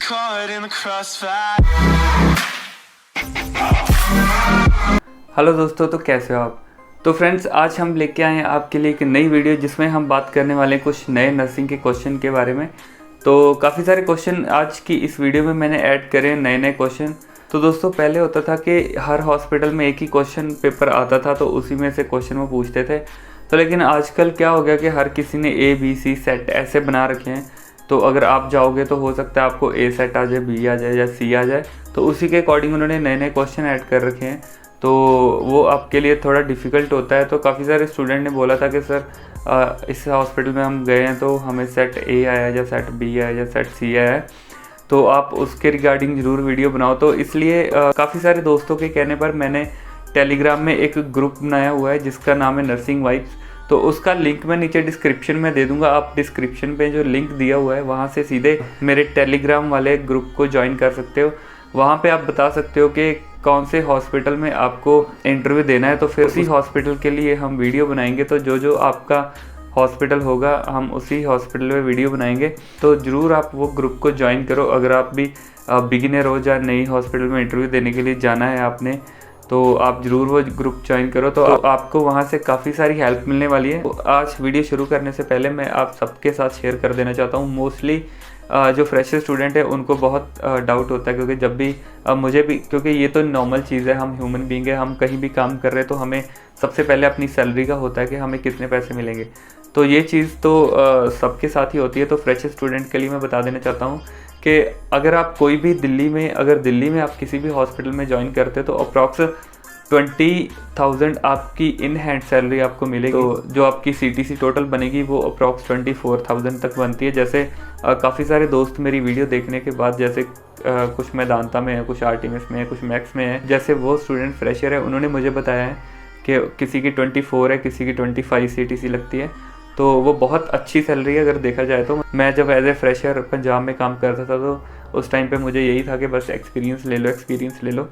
caught in the crossfire. Hello दोस्तों, तो कैसे हो आप। तो फ्रेंड्स, आज हम लेके आए हैं आपके लिए एक नई वीडियो जिसमें हम बात करने वाले हैं कुछ नए नर्सिंग के क्वेश्चन के बारे में। तो काफ़ी सारे क्वेश्चन आज की इस वीडियो में मैंने ऐड करे हैं, नए नए क्वेश्चन। तो दोस्तों, पहले होता था कि हर हॉस्पिटल में एक ही क्वेश्चन पेपर आता था, तो उसी में से क्वेश्चन वो पूछते थे। तो लेकिन आजकल क्या हो गया कि हर किसी ने ए बी सी सेट ऐसे बना रखे हैं। तो अगर आप जाओगे तो हो सकता है आपको ए सेट आ जाए, बी आ जाए या सी आ जाए। तो उसी के अकॉर्डिंग उन्होंने नए नए क्वेश्चन ऐड कर रखे हैं, तो वो आपके लिए थोड़ा डिफ़िकल्ट होता है। तो काफ़ी सारे स्टूडेंट ने बोला था कि सर इस हॉस्पिटल में हम गए हैं तो हमें सेट ए आया या सेट बी आया या सेट सी आया है, तो आप उसके रिगार्डिंग ज़रूर वीडियो बनाओ। तो इसलिए काफ़ी सारे दोस्तों के कहने पर मैंने टेलीग्राम में एक ग्रुप बनाया हुआ है जिसका नाम है नर्सिंग वाइब्स। तो उसका लिंक मैं नीचे डिस्क्रिप्शन में दे दूंगा। आप डिस्क्रिप्शन पे जो लिंक दिया हुआ है वहाँ से सीधे मेरे टेलीग्राम वाले ग्रुप को ज्वाइन कर सकते हो। वहाँ पे आप बता सकते हो कि कौन से हॉस्पिटल में आपको इंटरव्यू देना है, तो फिर उसी हॉस्पिटल के लिए हम वीडियो बनाएंगे। तो जो आपका हॉस्पिटल होगा हम उसी हॉस्पिटल में वीडियो बनाएंगे। तो ज़रूर आप वो ग्रुप को ज्वाइन करो। अगर आप भी बिगिनर हो या नई हॉस्पिटल में इंटरव्यू देने के लिए जाना है आपने, तो आप ज़रूर वो ग्रुप ज्वाइन करो। तो आपको वहाँ से काफ़ी सारी हेल्प मिलने वाली है। तो आज वीडियो शुरू करने से पहले मैं आप सबके साथ शेयर कर देना चाहता हूँ। मोस्टली जो फ्रेशर स्टूडेंट है उनको बहुत डाउट होता है, क्योंकि जब भी मुझे भी, क्योंकि ये तो नॉर्मल चीज़ है, हम ह्यूमन बीइंग है, हम कहीं भी काम कर रहे हैं तो हमें सबसे पहले अपनी सैलरी का होता है कि हमें कितने पैसे मिलेंगे। तो ये चीज़ तो सबके साथ ही होती है। तो फ्रेशर स्टूडेंट के लिए मैं बता देना चाहता हूँ कि अगर आप कोई भी दिल्ली में आप किसी भी हॉस्पिटल में ज्वाइन करते हो तो अप्रॉक्स 20,000 आपकी इन हैंड सैलरी आपको मिलेगी। तो जो आपकी CTC टोटल बनेगी वो अप्रॉक्स 24,000 तक बनती है। जैसे काफ़ी सारे दोस्त मेरी वीडियो देखने के बाद, जैसे कुछ मेदांता में है, कुछ आर्टिमिस में है, कुछ मैक्स में है, जैसे वो स्टूडेंट फ्रेशर है, उन्होंने मुझे बताया है कि किसी की 24 है, किसी की 25 CTC लगती है। तो वो बहुत अच्छी सैलरी है अगर देखा जाए तो। मैं जब एज ए फ्रेशर पंजाब में काम करता था तो उस टाइम पे मुझे यही था कि बस एक्सपीरियंस ले लो।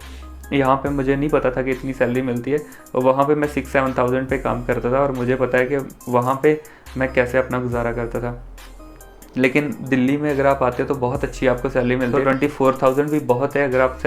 यहाँ पे मुझे नहीं पता था कि इतनी सैलरी मिलती है, और वहाँ पे मैं 6-7,000 पे काम करता था, और मुझे पता है कि वहाँ पे मैं कैसे अपना गुजारा करता था। लेकिन दिल्ली में अगर आप आते हो तो बहुत अच्छी आपको सैलरी मिलती है। 24,000 भी बहुत है अगर आप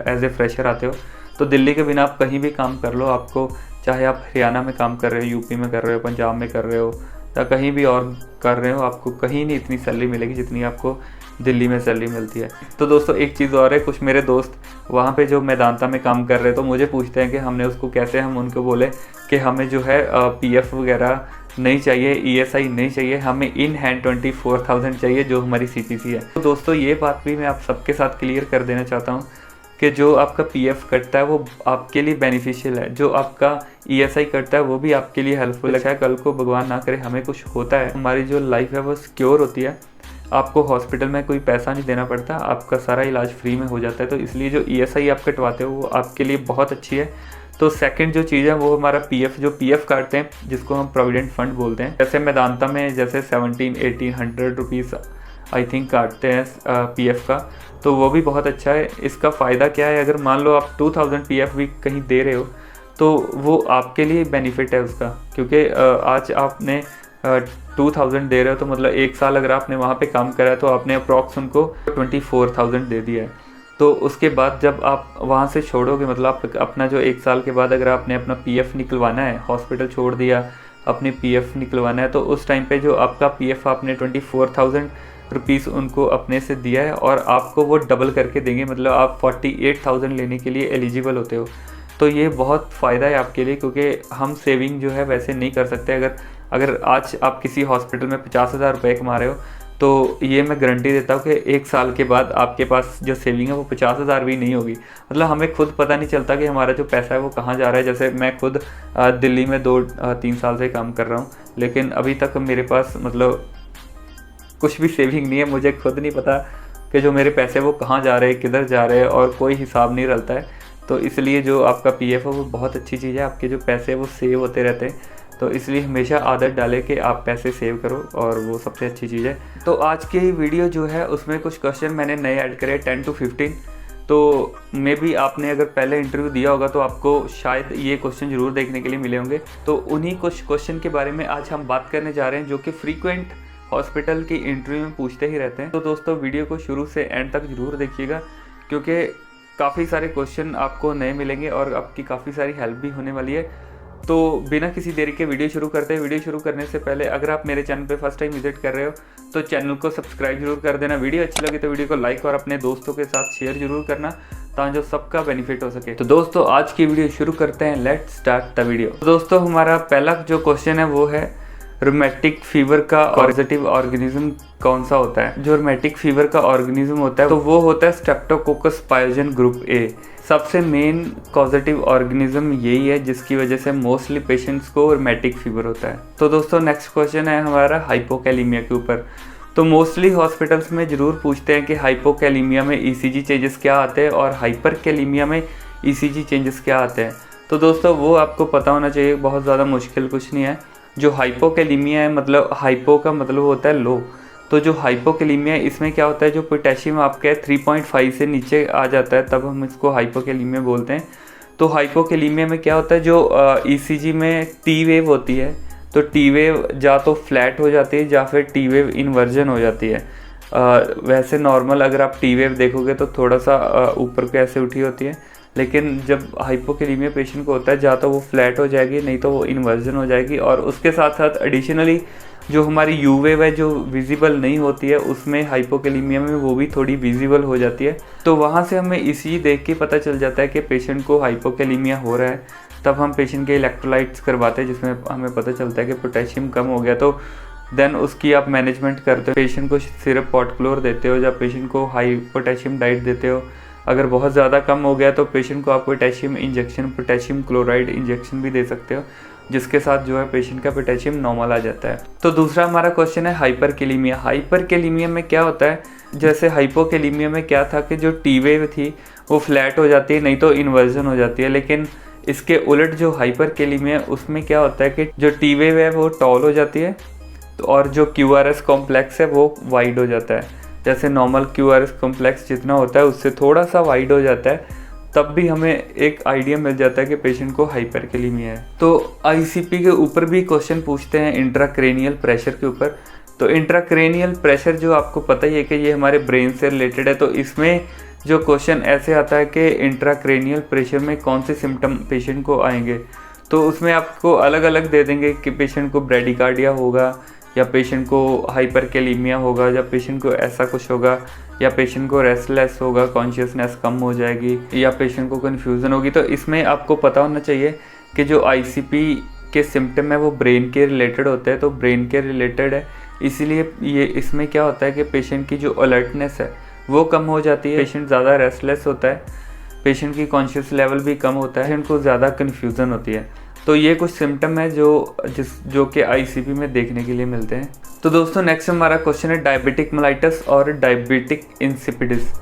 एज ए फ्रेशर आते हो। तो दिल्ली के बिना आप कहीं भी काम कर लो, आपको चाहे आप हरियाणा में काम कर रहे हो, यूपी में कर रहे हो, पंजाब में कर रहे हो या कहीं भी और कर रहे हो, आपको कहीं नहीं इतनी सैलरी मिलेगी जितनी आपको दिल्ली में सैलरी मिलती है। तो दोस्तों, एक चीज़ और है, कुछ मेरे दोस्त वहाँ पे जो मेदांता में काम कर रहे हैं तो मुझे पूछते हैं कि हमने उसको कैसे, हम उनको बोले कि हमें जो है PF वगैरह नहीं चाहिए, ESI नहीं चाहिए, हमें इन हैंड 24,000 चाहिए जो हमारी CTC है। तो दोस्तों, ये बात भी मैं आप सबके साथ क्लियर कर देना चाहता हूँ कि जो आपका PF कटता है वो आपके लिए बेनिफिशियल है, जो आपका ESI कटता है वो भी आपके लिए हेल्पफुल है। कल को भगवान ना करे हमें कुछ होता है, हमारी जो लाइफ है वो सिक्योर होती है, आपको हॉस्पिटल में कोई पैसा नहीं देना पड़ता, आपका सारा इलाज फ्री में हो जाता है। तो इसलिए जो ESI आप कटवाते हो वो आपके लिए बहुत अच्छी है। तो सेकंड जो चीज़ है वो हमारा PF, जो PF काटते हैं जिसको हम प्रोविडेंट फंड बोलते हैं। जैसे मेदांता में जैसे 17-1800 रुपीज़ आई थिंक काटते हैं PF का, तो वो भी बहुत अच्छा है। इसका फ़ायदा क्या है, अगर मान लो आप 2000 PF भी कहीं दे रहे हो तो वो आपके लिए बेनिफिट है उसका, क्योंकि आज आपने 2000 दे रहे हो तो मतलब एक साल अगर आपने वहाँ पे काम करा है तो आपने अप्रॉक्स उनको 24,000 दे दिया है। तो उसके बाद जब आप वहाँ से छोड़ोगे, मतलब आप अपना जो एक साल के बाद अगर आपने अपना PF निकलवाना है, हॉस्पिटल छोड़ दिया, अपनी PF निकलवाना है, तो उस टाइम पे जो आपका PF आपने 24,000 रुपीज़ उनको अपने से दिया है और आपको वो डबल करके देंगे, मतलब आप 48,000 लेने के लिए एलिजिबल होते हो। तो ये बहुत फ़ायदा है आपके लिए, क्योंकि हम सेविंग जो है वैसे नहीं कर सकते। अगर आज आप किसी हॉस्पिटल में 50,000 रुपये कमा रहे हो तो ये मैं गारंटी देता हूँ कि एक साल के बाद आपके पास जो सेविंग है वो 50,000 भी नहीं होगी। मतलब हमें खुद पता नहीं चलता कि हमारा जो पैसा है वो कहाँ जा रहा है। जैसे मैं खुद दिल्ली में 2-3 साल से काम कर रहा हूँ, लेकिन अभी तक मेरे पास मतलब कुछ भी सेविंग नहीं है। मुझे खुद नहीं पता कि जो मेरे पैसे वो कहाँ जा रहे हैं, किधर जा रहे हैं, और कोई हिसाब नहीं रहता है। तो इसलिए जो आपका PF है वो बहुत अच्छी चीज़ है, आपके जो पैसे वो सेव होते रहते हैं। तो इसलिए हमेशा आदत डालें कि आप पैसे सेव करो, और वो सबसे अच्छी चीज़ है। तो आज की वीडियो जो है उसमें कुछ क्वेश्चन मैंने नए ऐड करे 10 to 15। तो मे बी आपने अगर पहले इंटरव्यू दिया होगा तो आपको शायद ये क्वेश्चन ज़रूर देखने के लिए मिले होंगे। तो उन्हीं कुछ क्वेश्चन के बारे में आज हम बात करने जा रहे हैं जो कि फ्रीक्वेंट हॉस्पिटल की इंटरव्यू में पूछते ही रहते हैं। तो दोस्तों वीडियो को शुरू से एंड तक ज़रूर देखिएगा, क्योंकि काफ़ी सारे क्वेश्चन आपको नए मिलेंगे और आपकी काफ़ी सारी हेल्प भी होने वाली है। तो बिना किसी देरी के वीडियो शुरू करते हैं। वीडियो शुरू करने से पहले अगर आप मेरे चैनल पे फर्स्ट टाइम विजिट कर रहे हो तो चैनल को सब्सक्राइब जरूर कर देना। वीडियो अच्छी लगे तो वीडियो को लाइक और अपने दोस्तों के साथ शेयर जरूर करना, ताकि जो सबका बेनिफिट हो सके। तो दोस्तों आज की वीडियो शुरू करते हैं। Let's start the video. तो दोस्तों हमारा पहला जो क्वेश्चन है वो है रूमेटिक फीवर का कॉजेटिव ऑर्गेनिज्म कौन सा होता है। जो रूमेटिक फीवर का ऑर्गेनिज्म होता है तो वो होता है स्ट्रेप्टोकोकस पायोजन ग्रुप ए। सबसे मेन कॉजेटिव ऑर्गेनिज्म यही है जिसकी वजह से मोस्टली पेशेंट्स को रूमेटिक फीवर होता है। तो दोस्तों नेक्स्ट क्वेश्चन है हमारा हाइपोकैलीमिया के ऊपर। तो मोस्टली हॉस्पिटल्स में ज़रूर पूछते हैं कि हाइपोकैलीमिया में ईसीजी चेंजेस क्या आते हैं और हाइपरकैलीमिया में ईसीजी चेंजेस क्या आते हैं। तो दोस्तों वो आपको पता होना चाहिए, बहुत ज़्यादा मुश्किल कुछ नहीं है। जो हाइपोकैलीमिया है, मतलब हाइपो का मतलब होता है लो, तो जो हाइपोकैलीमिया है इसमें क्या होता है, जो पोटेशियम आपके 3.5 से नीचे आ जाता है तब हम इसको हाइपोकैलीमिया बोलते हैं। तो हाइपोकैलीमिया में क्या होता है, जो ईसीजी में टी वेव होती है तो टी वेव या तो फ्लैट हो जाती है या फिर टी वेव इन्वर्जन हो जाती है। वैसे नॉर्मल अगर आप टी वेव देखोगे तो थोड़ा सा ऊपर को ऐसे उठी होती है, लेकिन जब हाइपोकैलीमिया पेशेंट को होता है या तो वो फ्लैट हो जाएगी, नहीं तो वो इन्वर्जन हो जाएगी। और उसके साथ साथ एडिशनली जो हमारी यू वेव है जो विजिबल नहीं होती है, उसमें हाइपोकैलीमिया में वो भी थोड़ी विजिबल हो जाती है। तो वहाँ से हमें इसी देख के पता चल जाता है कि पेशेंट को हाइपोकैलीमिया हो रहा है। तब हम पेशेंट के इलेक्ट्रोलाइट्स करवाते हैं जिसमें हमें पता चलता है कि पोटेशियम कम हो गया। तो देन उसकी आप मैनेजमेंट करते हो, पेशेंट को सिर्फ पॉटक्लोर देते हो या पेशेंट को हाई पोटेशियम डाइट देते हो। अगर बहुत ज़्यादा कम हो गया तो पेशेंट को आप potassium injection, potassium chloride injection भी दे सकते हो, जिसके साथ जो है पेशेंट का पोटेशियम नॉर्मल आ जाता है। तो दूसरा हमारा क्वेश्चन है हाइपरकैलीमिया। हाइपरकैलीमिया में क्या होता है, जैसे हाइपोकैलीमिया में क्या था कि जो टी वेव थी वो फ्लैट हो जाती है, नहीं तो इन्वर्जन हो जाती है। लेकिन इसके उलट जो हाइपरकैलीमिया है उसमें क्या होता है कि जो टी वेव है वो टॉल हो जाती है और जो क्यूआरएस कॉम्प्लेक्स है वो वाइड हो जाता है। जैसे नॉर्मल क्यूआरएस कॉम्प्लेक्स जितना होता है उससे थोड़ा सा वाइड हो जाता है, तब भी हमें एक आइडिया मिल जाता है कि पेशेंट को हाइपरकैलीमिया है। तो आईसीपी के ऊपर भी क्वेश्चन पूछते हैं इंट्राक्रेनियल प्रेशर के ऊपर। तो इंट्राक्रेनियल प्रेशर जो आपको पता ही है कि ये हमारे ब्रेन से रिलेटेड है। तो इसमें जो क्वेश्चन ऐसे आता है कि इंट्राक्रेनियल प्रेशर में कौन से सिम्टम पेशेंट को आएंगे, तो उसमें आपको अलग अलग दे देंगे कि पेशेंट को ब्रेडिकार्डिया होगा, या पेशेंट को हाइपरकैलीमिया होगा, या पेशेंट को ऐसा कुछ होगा, या पेशेंट को रेस्टलेस होगा, कॉन्शियसनेस कम हो जाएगी, या पेशेंट को कन्फ्यूज़न होगी। तो इसमें आपको पता होना चाहिए कि जो आईसीपी के सिम्टम है वो ब्रेन के रिलेटेड होते हैं। तो ब्रेन के रिलेटेड है, इसीलिए ये इसमें क्या होता है कि पेशेंट की जो अलर्टनेस है वो कम हो जाती है, पेशेंट ज़्यादा रेस्टलेस होता है, पेशेंट की कॉन्शियस लेवल भी कम होता है, पेशेंट को ज़्यादा कन्फ्यूज़न होती है। तो ये कुछ सिम्टम है जो कि आईसीपी में देखने के लिए मिलते हैं। तो दोस्तों नेक्स्ट हमारा क्वेश्चन है डायबिटिक मेलाइटस और डायबिटिक इंसिपिडिस।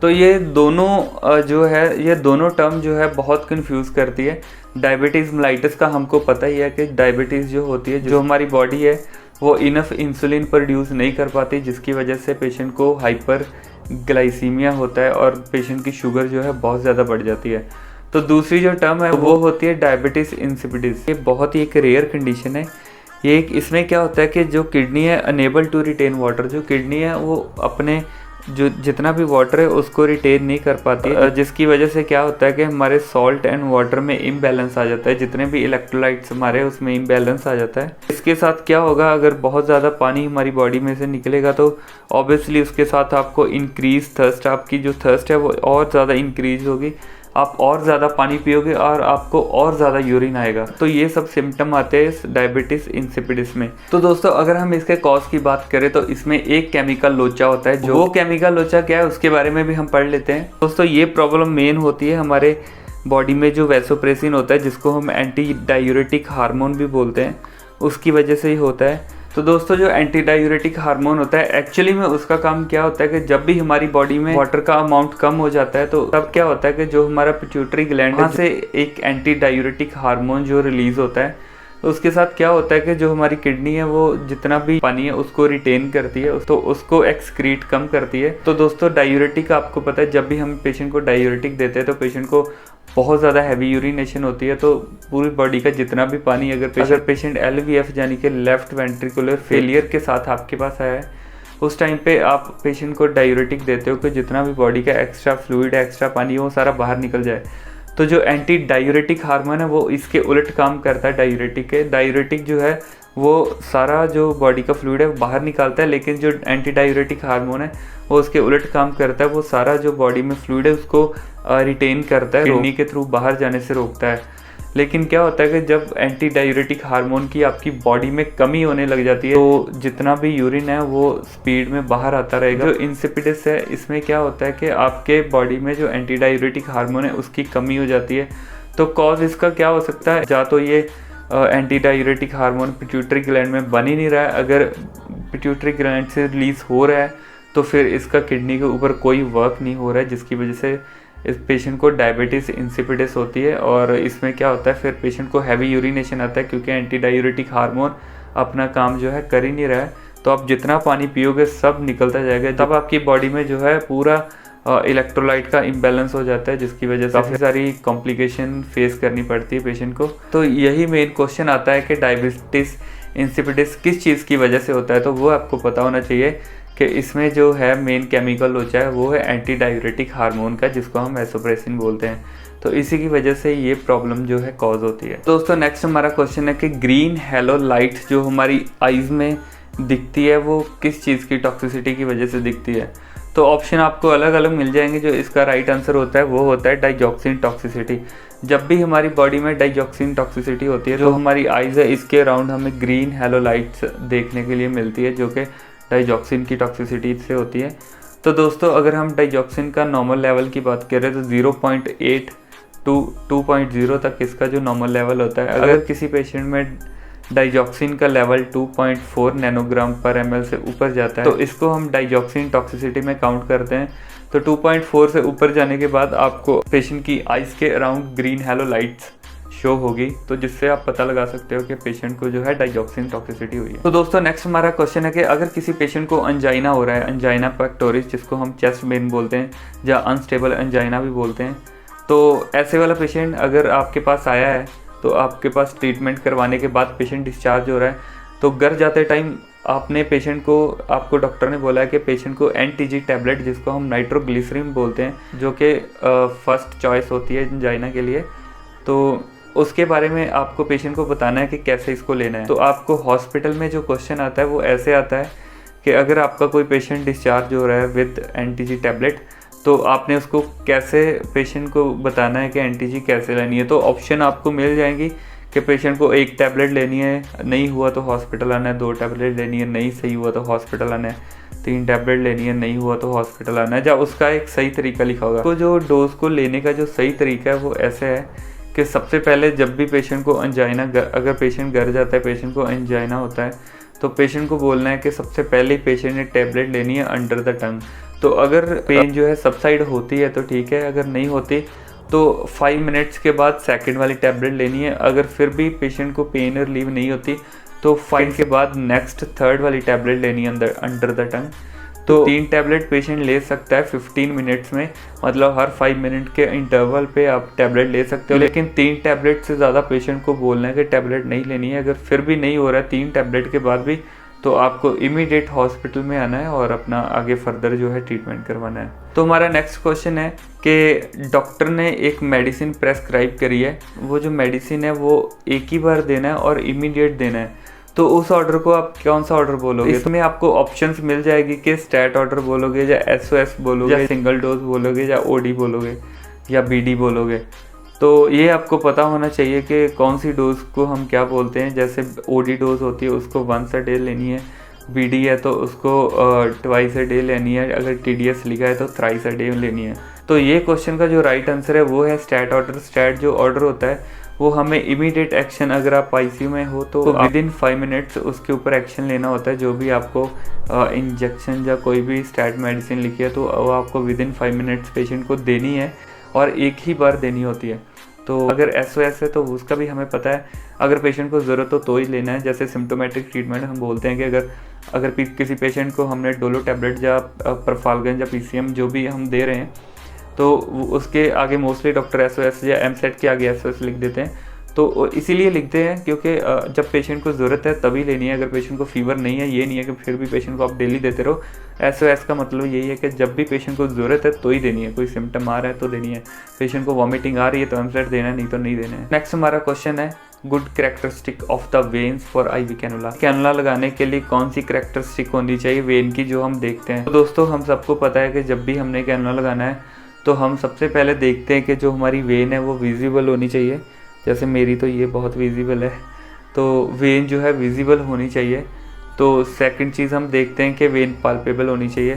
तो ये दोनों जो है, ये दोनों टर्म जो है बहुत कंफ्यूज करती है। डायबिटीज़ मेलाइटस का हमको पता ही है कि डायबिटीज़ जो होती है, जो हमारी बॉडी है वो इनफ इंसुलिन प्रोड्यूस नहीं कर पाती, जिसकी वजह से पेशेंट को हाइपर ग्लाइसीमिया होता है और पेशेंट की शुगर जो है बहुत ज़्यादा बढ़ जाती है। तो दूसरी जो टर्म है वो होती है डायबिटीज इंसिपिडिस। ये बहुत ही एक रेयर कंडीशन है। ये एक, इसमें क्या होता है कि जो किडनी है अनेबल टू रिटेन वाटर, जो किडनी है वो अपने जो जितना भी वाटर है उसको रिटेन नहीं कर पाती है, जिसकी वजह से क्या होता है कि हमारे सॉल्ट एंड वाटर में इम्बैलेंस आ जाता है, जितने भी इलेक्ट्रोलाइट्स हमारे उसमें इम्बैलेंस आ जाता है। इसके साथ क्या होगा, अगर बहुत ज़्यादा पानी हमारी बॉडी में से निकलेगा तो ऑब्वियसली उसके साथ आपको इंक्रीज थर्स्ट, आपकी जो थर्स्ट है वो और ज़्यादा इंक्रीज होगी, आप और ज़्यादा पानी पियोगे और आपको और ज़्यादा यूरिन आएगा। तो ये सब सिम्टम आते हैं इस डायबिटीज़ इंसिपिडिस में। तो दोस्तों अगर हम इसके कॉज की बात करें तो इसमें एक केमिकल लोचा होता है। जो वो केमिकल लोचा क्या है उसके बारे में भी हम पढ़ लेते हैं। दोस्तों ये प्रॉब्लम मेन होती है हमारे बॉडी में जो वैसोप्रेसिन होता है, जिसको हम एंटी डायूरेटिक हार्मोन भी बोलते हैं, उसकी वजह से ही होता है। तो दोस्तों जो एंटी डायूरेटिक हार्मोन होता है एक्चुअली में उसका काम क्या होता है कि जब भी हमारी बॉडी में वाटर का अमाउंट कम हो जाता है तो तब क्या होता है कि जो हमारा पिट्यूटरी ग्लैंड है से एक एंटी डायूरेटिक हार्मोन जो रिलीज होता है, तो उसके साथ क्या होता है कि जो हमारी किडनी है वो जितना भी पानी है उसको रिटेन करती है, तो उसको एक्सक्रीट कम करती है। तो दोस्तों डायूरेटिक आपको पता है, जब भी हम पेशेंट को डायूरेटिक देते हैं तो पेशेंट को बहुत ज़्यादा हैवी यूरिनेशन होती है, तो पूरी बॉडी का जितना भी पानी अगर पेशेंट LVF यानी कि लेफ्ट वेंट्रिकुलर फेलियर के साथ आपके पास आया है, उस टाइम पे आप पेशेंट को डायूरेटिक देते हो कि जितना भी बॉडी का एक्स्ट्रा फ्लूइड एक्स्ट्रा पानी है वो सारा बाहर निकल जाए। तो जो एंटी डायूरेटिक हार्मोन है वो इसके उलट काम करता है डायूरेटिक के। डायूरेटिक जो है वो सारा जो बॉडी का फ्लूइड है वो बाहर निकालता है, लेकिन जो एंटी डायूरेटिक हार्मोन है वो उसके उलट काम करता है, वो सारा जो बॉडी में फ्लूइड है उसको रिटेन करता है, किडनी के थ्रू बाहर जाने से रोकता है। लेकिन क्या होता है कि जब एंटी डायूरेटिक हार्मोन की आपकी बॉडी में कमी होने लग जाती है तो जितना भी यूरिन है वो स्पीड में बाहर आता रहेगा। जो इंसिपिडस है इसमें क्या होता है कि आपके बॉडी में जो एंटी डायूरेटिक हार्मोन है उसकी कमी हो जाती है। तो कॉज इसका क्या हो सकता है, या तो ये anti diuretic hormone pituitary gland में बन ही नहीं रहा है, अगर पिट्यूटरी ग्लैंड से रिलीज हो रहा है तो फिर इसका किडनी के ऊपर कोई वर्क नहीं हो रहा है, जिसकी वजह से इस पेशेंट को डायबिटीज़ इंसिपिडस होती है। और इसमें क्या होता है, फिर पेशेंट को हैवी यूरिनेशन आता है क्योंकि एंटी डायूरेटिक हार्मोन अपना काम जो है कर ही नहीं रहा है। तो आप जितना पानी पियोगे सब निकलता जाएगा, तब आपकी बॉडी में जो है पूरा इलेक्ट्रोलाइट का इम्बैलेंस हो जाता है, जिसकी वजह से काफ़ी सारी कॉम्प्लिकेशन फेस करनी पड़ती है पेशेंट को। तो यही मेन क्वेश्चन आता है कि डायबिटीज़ इंसिपिडस किस चीज़ की वजह से होता है, तो वो आपको पता होना चाहिए कि इसमें जो है मेन केमिकल होता है वो है एंटी डायूरेटिक हार्मोन का, जिसको हम वैसोप्रेसिन बोलते हैं। तो इसी की वजह से ये प्रॉब्लम जो है कॉज होती है। दोस्तों नेक्स्ट हमारा क्वेश्चन है कि ग्रीन हेलो लाइट जो हमारी आईज में दिखती है वो किस चीज़ की टॉक्सिसिटी की वजह से दिखती है। तो ऑप्शन आपको अलग अलग मिल जाएंगे, जो इसका राइट आंसर होता है वो होता है डाइजॉक्सिन टॉक्सिसिटी। जब भी हमारी बॉडी में डाइजॉक्सिन टॉक्सिसिटी होती है, जो हमारी आईज है इसके अराउंड हमें ग्रीन हेलो लाइट्स देखने के लिए मिलती है, जो कि डाइजॉक्सिन की टॉक्सिसिटी से होती है। तो दोस्तों अगर हम डाइजॉक्सिन का नॉर्मल लेवल की बात करें तो 0.8 टू 2.0 तक इसका जो नॉर्मल लेवल होता है। अगर किसी पेशेंट में डाइजॉक्सिन का लेवल 2.4 नैनोग्राम पर ml से ऊपर जाता है तो इसको हम डाइजॉक्सिन टॉक्सिसिटी में काउंट करते हैं। तो 2.4 से ऊपर जाने के बाद आपको पेशेंट की आइज के around green hello lights show होगी, तो जिससे आप पता लगा सकते हो कि पेशेंट को जो है डाइजॉक्सिन टॉक्सिसिटी हुई है। तो दोस्तों नेक्स्ट हमारा क्वेश्चन है कि अगर किसी पेशेंट को अंजाइना हो रहा है, अंजाइना पेक्टोरिस जिसको हम चेस्ट पेन बोलते हैं या अनस्टेबल अंजाइना भी बोलते हैं, तो ऐसे वाला पेशेंट अगर आपके पास आया है तो आपके पास ट्रीटमेंट करवाने के बाद पेशेंट डिस्चार्ज हो रहा है, तो घर जाते टाइम आपने पेशेंट को, आपको डॉक्टर ने बोला है कि पेशेंट को NTG टैबलेट जिसको हम नाइट्रोग्लिसरीन बोलते हैं, जो कि फर्स्ट चॉइस होती है अंजाइना के लिए, तो उसके बारे में आपको पेशेंट को बताना है कि कैसे इसको लेना है। तो आपको हॉस्पिटल में जो क्वेश्चन आता है वो ऐसे आता है कि अगर आपका कोई पेशेंट डिस्चार्ज हो रहा है विद NTG टैबलेट, तो आपने उसको कैसे पेशेंट को बताना है कि NTG कैसे लेनी है। तो ऑप्शन आपको मिल जाएंगी कि पेशेंट को 1 टैबलेट लेनी है, नहीं हुआ तो हॉस्पिटल आना है, 2 टैबलेट लेनी है, नहीं सही हुआ तो हॉस्पिटल आना है, 3 टैबलेट लेनी है, नहीं हुआ तो हॉस्पिटल आना है, जब उसका एक सही तरीका लिखा होगा। तो जो डोज को लेने का जो सही तरीका है वो ऐसे है कि सबसे पहले जब भी पेशेंट को अंजाइना, अगर पेशेंट घर जाता है पेशेंट को अंजाइना होता है, तो पेशेंट को बोलना है कि सबसे पहले पेशेंट ने टैबलेट लेनी है अंडर द टंग। तो अगर पेन जो है सबसाइड होती है तो ठीक है, अगर नहीं होती तो 5 मिनट्स के बाद सेकंड वाली टैबलेट लेनी है। अगर फिर भी पेशेंट को पेन रिलीव नहीं होती तो 5 के बाद नेक्स्ट थर्ड वाली टैबलेट लेनी है अंडर द टंग। तो 3 टैबलेट पेशेंट ले सकता है 15 मिनट्स में, मतलब हर 5 मिनट के इंटरवल पे आप टैबलेट ले सकते हो। लेकिन 3 टैबलेट से ज़्यादा पेशेंट को बोलना है कि टैबलेट नहीं लेनी है। अगर फिर भी नहीं हो रहा है 3 टैबलेट के बाद भी, तो आपको इमीडिएट हॉस्पिटल में आना है और अपना आगे फर्दर जो है ट्रीटमेंट करवाना है। तो हमारा नेक्स्ट क्वेश्चन है कि डॉक्टर ने एक मेडिसिन प्रेस्क्राइब करी है, वो जो मेडिसिन है वो एक ही बार देना है और इमीडिएट देना है, तो उस ऑर्डर को आप कौन सा ऑर्डर बोलोगे? इसमें आपको ऑप्शंस मिल जाएगी कि स्टैट ऑर्डर बोलोगे या SOS बोलोगे या सिंगल डोज बोलोगे या OD बोलोगे या BD बोलोगे। तो ये आपको पता होना चाहिए कि कौन सी डोज को हम क्या बोलते हैं। जैसे OD डोज होती है उसको 1 a day लेनी है, BD है तो उसको 2 a day लेनी है, अगर TDS लिखा है तो 3 a day लेनी है। तो ये क्वेश्चन का जो राइट आंसर है वो है स्टैट ऑर्डर। स्टैट जो ऑर्डर होता है वो हमें इमीडिएट एक्शन, अगर आप ICU में हो तो विदिन 5 मिनट्स उसके ऊपर एक्शन लेना होता है। जो भी आपको इंजेक्शन या कोई भी स्टैट मेडिसिन लिखी है तो वो आपको विदिन 5 मिनट्स पेशेंट को देनी है और एक ही बार देनी होती है। तो अगर SOS है तो उसका भी हमें पता है, अगर पेशेंट को ज़रूरत हो तो ही लेना है। जैसे सिम्टोमेटिक ट्रीटमेंट हम बोलते हैं कि अगर किसी पेशेंट को हमने डोलो टैबलेट या परफालगन या PCM जो भी हम दे रहे हैं, तो उसके आगे मोस्टली डॉक्टर SOS या MSET के आगे SOS लिख देते हैं। तो इसीलिए लिखते हैं क्योंकि जब पेशेंट को ज़रूरत है तभी लेनी है। अगर पेशेंट को फीवर नहीं है, ये नहीं है कि फिर भी पेशेंट को आप डेली देते रहो। SOS का मतलब यही है कि जब भी पेशेंट को ज़रूरत है तो ही देनी है, कोई सिम्टम आ रहा है तो देनी है। पेशेंट को वॉमिटिंग आ रही है तो MSET देना है, नहीं तो नहीं देना है। नेक्स्ट हमारा क्वेश्चन है, good characteristic of the veins for IV cannula. Cannula लगाने के लिए कौन सी कैरेक्टरिस्टिक होनी चाहिए वेन की, जो हम देखते हैं। तो दोस्तों हम सबको पता है कि जब भी हमने कैनुला लगाना है तो हम सबसे पहले देखते हैं कि जो हमारी वेन है वो विजिबल होनी चाहिए। जैसे मेरी तो ये बहुत विजिबल है, तो वेन जो है विजिबल होनी चाहिए। तो सेकंड चीज़ हम देखते हैं कि वेन पाल्पेबल होनी चाहिए।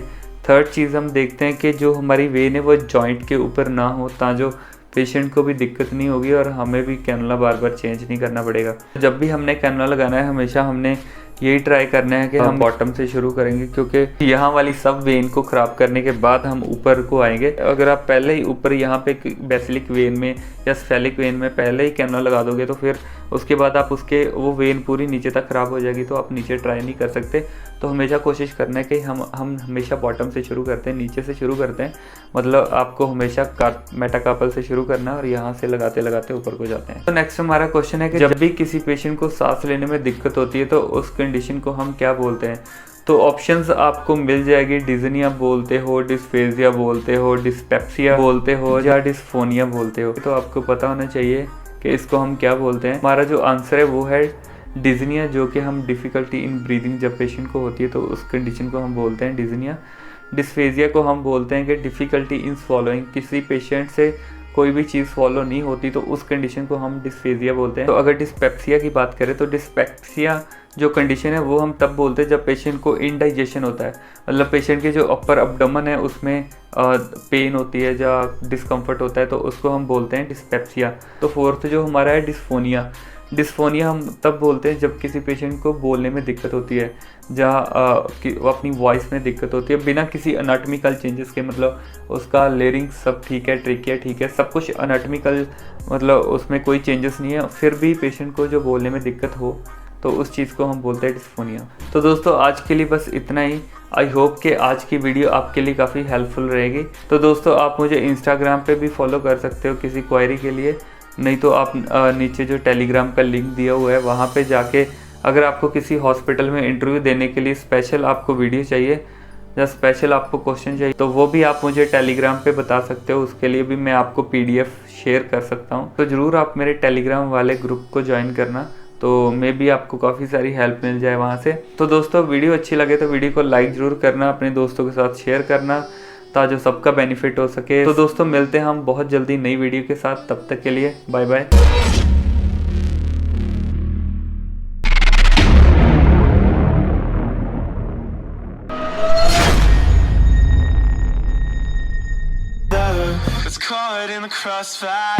थर्ड चीज़ हम देखते हैं कि जो हमारी वेन है वो जॉइंट के ऊपर ना हो, ताकि पेशेंट को भी दिक्कत नहीं होगी और हमें भी कैनुला बार बार चेंज नहीं करना पड़ेगा। जब भी हमने कैनुला लगाना है हमेशा हमने यही ट्राई करना है कि हम बॉटम से शुरू करेंगे, क्योंकि यहाँ वाली सब वेन को ख़राब करने के बाद हम ऊपर को आएंगे। अगर आप पहले ही ऊपर यहाँ पे बेसिलिक वेन में या स्फेलिक वेन में पहले ही कैनुला लगा दोगे तो फिर उसके बाद आप वो वेन पूरी नीचे तक ख़राब हो जाएगी, तो आप नीचे ट्राई नहीं कर सकते। तो हमेशा कोशिश करना है कि हम हमेशा बॉटम से शुरू करते हैं, नीचे से शुरू करते हैं। मतलब आपको हमेशा मेटाकार्पल से शुरू करना है और यहाँ से लगाते लगाते ऊपर को जाते हैं। तो नेक्स्ट हमारा क्वेश्चन है कि जब भी किसी पेशेंट को सांस लेने में दिक्कत होती है तो उस कंडीशन को हम क्या बोलते हैं। तो ऑप्शंस आपको मिल जाएगी, डिज़निया बोलते हो, डिस्फेजिया बोलते हो, डिस्पेप्सिया बोलते हो या डिस्फोनिया बोलते हो। तो आपको पता होना चाहिए कि इसको हम क्या बोलते हैं। हमारा जो आंसर है वो है डिज़निया, जो कि हम डिफ़िकल्टी इन ब्रीदिंग जब पेशेंट को होती है तो उस कंडीशन को हम बोलते हैं डिज़निया। डिस्फेजिया को हम बोलते हैं कि डिफ़िकल्टी इन स्वॉलोइंग, किसी पेशेंट से कोई भी चीज़ फॉलो नहीं होती तो उस कंडीशन को हम डिस्फेजिया बोलते हैं। तो अगर डिस्पेप्सिया की बात करें तो डिस्पेप्सिया जो कंडीशन है वो हम तब बोलते हैं जब पेशेंट को इनडाइजेशन होता है, मतलब पेशेंट के जो अपर अब्डोमेन है उसमें पेन होती है या डिस्कम्फर्ट होता है, तो उसको हम बोलते हैं डिस्पेप्सिया। तो फोर्थ जो हमारा है डिस्फोनिया। डिस्फोनिया हम तब बोलते हैं जब किसी पेशेंट को बोलने में दिक्कत होती है, जहाँ अपनी वॉइस में दिक्कत होती है बिना किसी अनाटमिकल चेंजेस के, मतलब उसका लेरिंग सब ठीक है, ट्रिकिया ठीक है, सब कुछ अनाटमिकल, मतलब उसमें कोई चेंजेस नहीं है, फिर भी पेशेंट को जो बोलने में दिक्कत हो तो उस चीज़ को हम बोलते हैं डिस्फोनिया। तो दोस्तों आज के लिए बस इतना ही। आई होप कि आज की वीडियो आपके लिए काफ़ी हेल्पफुल रहेगी। तो दोस्तों आप मुझे इंस्टाग्राम पे भी फॉलो कर सकते हो किसी क्वेरी के लिए, नहीं तो आप नीचे जो टेलीग्राम का लिंक दिया हुआ है वहाँ पे जाके, अगर आपको किसी हॉस्पिटल में इंटरव्यू देने के लिए स्पेशल आपको वीडियो चाहिए या स्पेशल आपको क्वेश्चन चाहिए तो वो भी आप मुझे टेलीग्राम पे बता सकते हो। उसके लिए भी मैं आपको PDF शेयर कर सकता हूँ। तो ज़रूर आप मेरे टेलीग्राम वाले ग्रुप को ज्वाइन करना, तो मे भी आपको काफ़ी सारी हेल्प मिल जाए वहाँ से। तो दोस्तों वीडियो अच्छी लगे तो वीडियो को लाइक ज़रूर करना, अपने दोस्तों के साथ शेयर करना ताकि सबका बेनिफिट हो सके। तो दोस्तों मिलते हैं हम बहुत जल्दी नई वीडियो के साथ, तब तक के लिए bye bye. It's caught in the crossfire.